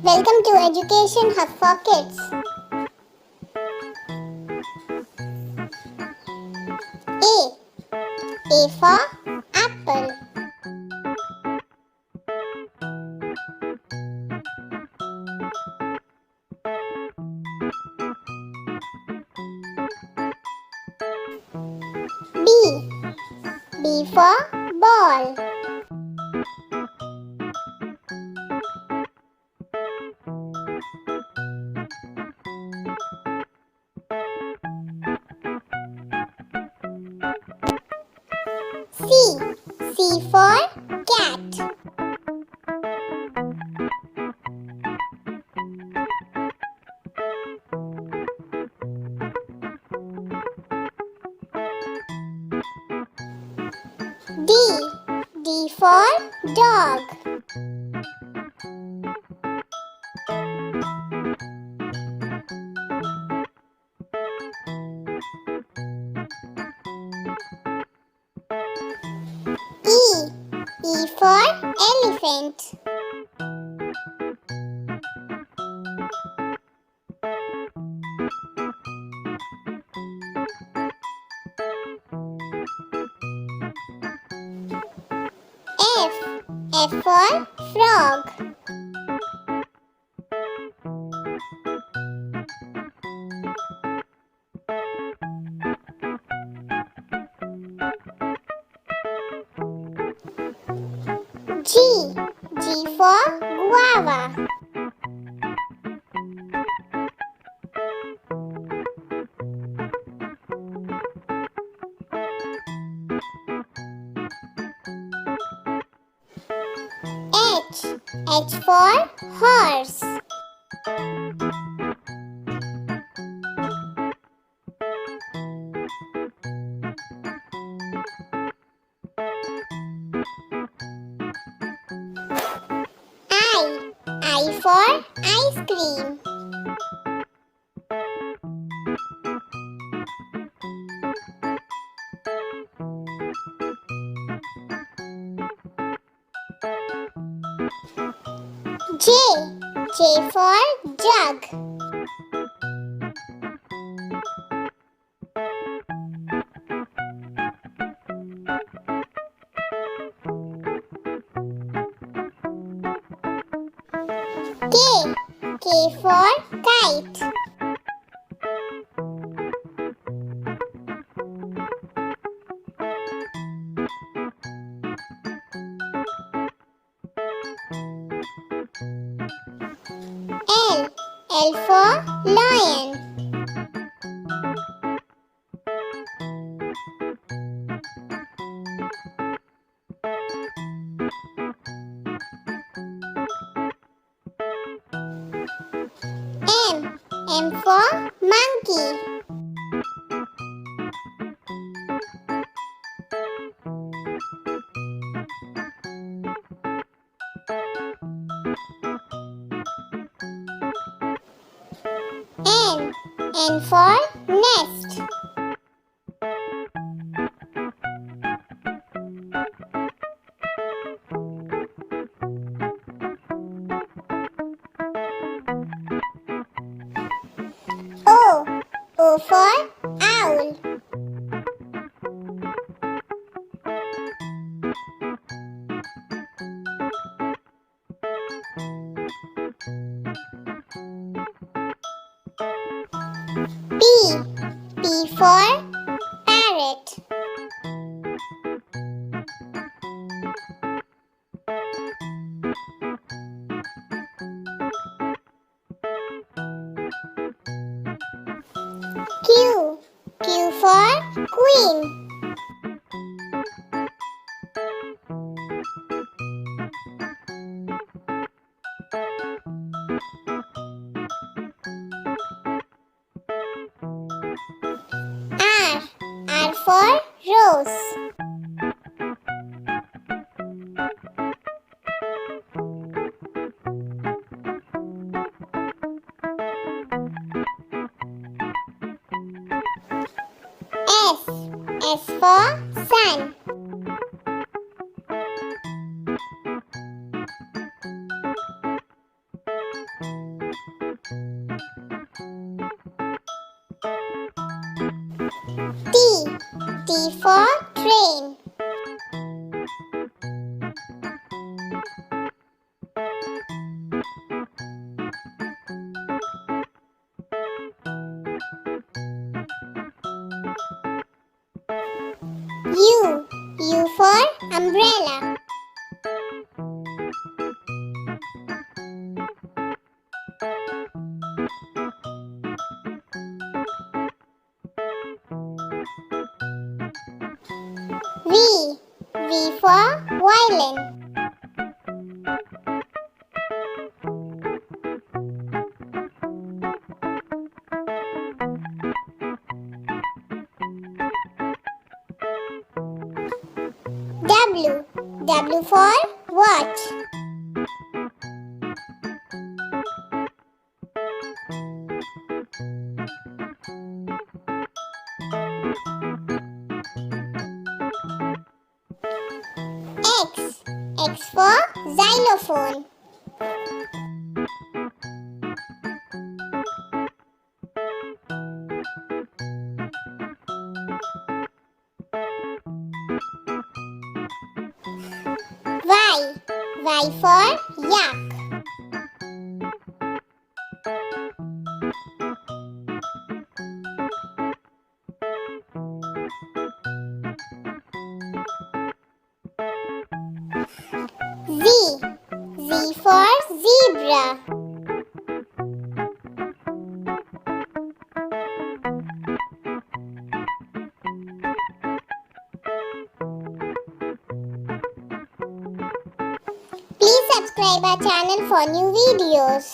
Welcome to Education Hub for Kids. A for apple. B for ball. C for cat. D for dog. E for elephant. F for frog. G for guava. H for horse. I for ice cream. J for jug. K for kite. L for lion. M for monkey. N for nest. O for owl. P for parrot. Q for queen. R for rose. S for sun. for train. U for umbrella. V for violin. W for watch. X for xylophone. Y for yak. Z for zebra. Please subscribe our channel for new videos.